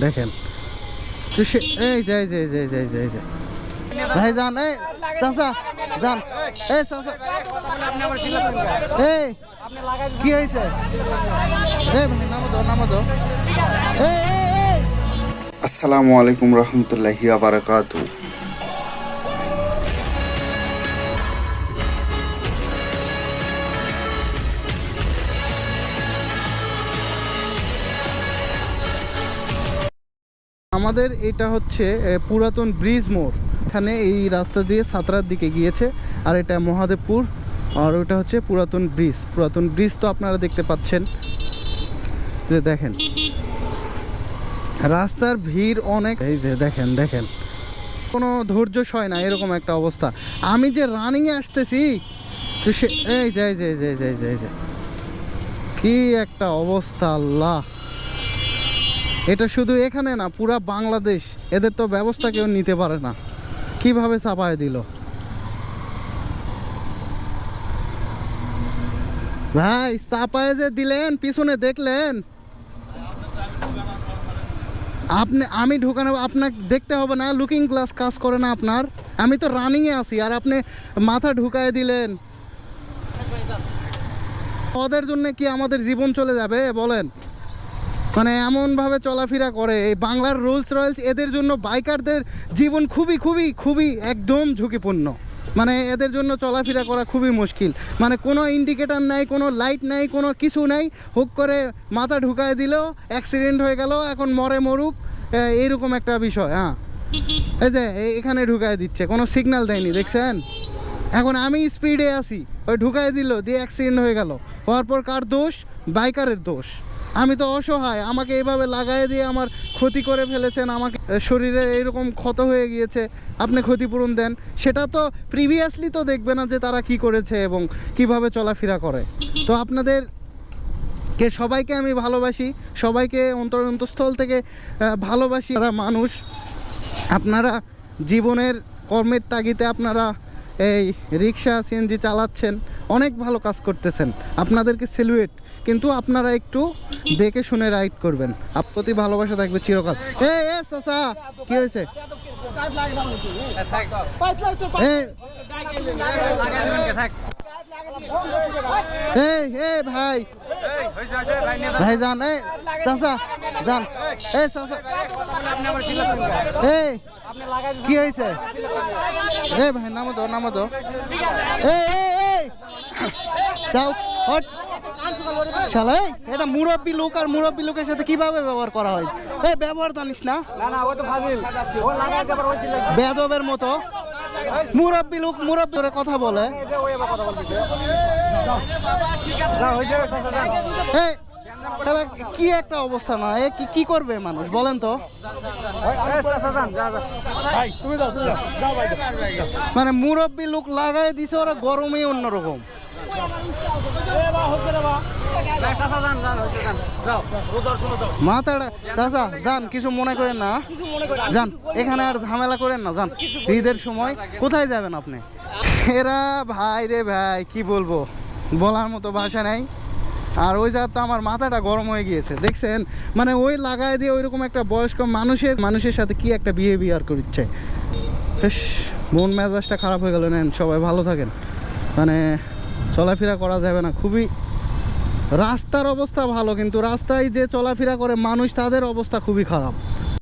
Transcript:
দেখেন এই যাই যাই যাই যাই যাই যাই ভাই যান, এই চাচা যান, এই চাচা এই কি হয়েছে? এই ভাই নামো দাও। আসসালামু আলাইকুম রহমতুল্লাহি ওয়া বারাকাতুহু। আমাদের এটা হচ্ছে পুরাতন ব্রিজ মোড়। এখানে এই রাস্তা দিয়ে সাতরার দিকে গিয়েছে, আর এটা মহাদেবপুর, আর ওটা হচ্ছে পুরাতন ব্রিজ তো আপনারা দেখতে পাচ্ছেন যে দেখেন রাস্তার ভিড় অনেক। এই যে দেখেন কোনো ধৈর্য সয় না, এরকম একটা অবস্থা। আমি যে রানিংয়ে আসতেছি তো সে এই যাই কি একটা অবস্থা আল্লাহ! এটা শুধু এখানে না, পুরা বাংলাদেশ এদের তো ব্যবস্থা কেউ নিতে পারে না। কিভাবে চাপায় দিল ভাই, চাপায় যে দিলেন, পিছনে দেখলেন আপনি? আমি ঢুকানো আপনাকে দেখতে হবে না? লুকিং গ্লাস কাজ করে না আপনার? আমি তো রানিংয়ে আছি আর আপনি মাথা ঢুকায় দিলেন। ওদের জন্য কি আমাদের জীবন চলে যাবে বলেন? মানে এমনভাবে চলাফেরা করে এই বাংলার রুলস রয়েলস, এদের জন্য বাইকারদের জীবন খুবই একদম ঝুঁকিপূর্ণ। মানে এদের জন্য চলাফেরা করা খুবই মুশকিল। মানে কোনো ইন্ডিকেটার নাই, কোনো লাইট নাই, কোনো কিছু নাই, হুক করে মাথা ঢুকায় দিলেও অ্যাক্সিডেন্ট হয়ে গেল, এখন মরুক, এইরকম একটা বিষয়। হ্যাঁ, এই যে এখানে ঢুকায় দিচ্ছে, কোনো সিগন্যাল দেয়নি, দেখছেন? এখন আমি স্পিডে আছি, ওই ঢুকায় দিল, দিয়ে অ্যাক্সিডেন্ট হয়ে গেল। হওয়ার পর কার দোষ? বাইকারের দোষ। আমি তো অসহায়, আমাকে এভাবে লাগাই দিয়ে আমার ক্ষতি করে ফেলেছেন, আমাকে শরীরে এইরকম ক্ষত হয়ে গিয়েছে, আপনি ক্ষতিপূরণ দেন। সেটা তো প্রিভিয়াসলি তো দেখবে না যে তারা কি করেছে এবং কিভাবে চলাফেরা করে। তো আপনাদেরকে সবাইকে আমি ভালোবাসি, সবাইকে অন্তঃস্থল থেকে ভালোবাসি। যারা মানুষ, আপনারা জীবনের কর্মের তাগিদে আপনারা এই রিক্সা সিএনজি চালাচ্ছেন, অনেক ভালো কাজ করতেছেন, আপনাদেরকে স্যালুয়েট। কিন্তু আপনারা একটু দেখে শুনে রাইড করবেন। প্রতি ভালোবাসা থাকবে চিরকাল। এই চাচা কি হয়েছে? ভাই যান, এই চাচা যান, এই চাচা এই কি হয়েছে? এই ভাই নামো তো যাও হট শালা। এটা মুরব্বী লোক, আর মুরব্বী লোকের সাথে কিভাবে ব্যবহার করা হয়? এই ব্যবহার জানিস না? বেয়াদবের মতো মুরব্বী লোক মুরব্বী করে কথা বলে। কি একটা অবস্থা না, কি করবে মানুষ বলেন তো? মানে মুরব্বী লোক লাগাই দিছে, ওরা গরমে অন্যরকম। মাথাটা চাচা যান, কিছু মনে করেন না, যান, এখানে আর ঝামেলা করেন না, যান। ঈদের সময় কোথায় যাবেন আপনি? এরা ভাই রে ভাই, কি বলবো, বলার মতো ভাষা নাই। আর ওই জায়গাটা আমার মাথাটা গরম হয়ে গিয়েছে, দেখছেন? মানে ওই লাগাই দিয়ে ওইরকম একটা বয়স্ক মানুষের সাথে কি একটা বিহেভিয়ার করছে। বেশ মন মেজাজটা খারাপ হয়ে গেল। নেন, সবাই ভালো থাকেন। মানে চলাফেরা করা যাবে না, খুবই। রাস্তার অবস্থা ভালো, কিন্তু রাস্তায় যে চলাফেরা করে মানুষ, তাদের অবস্থা খুবই খারাপ।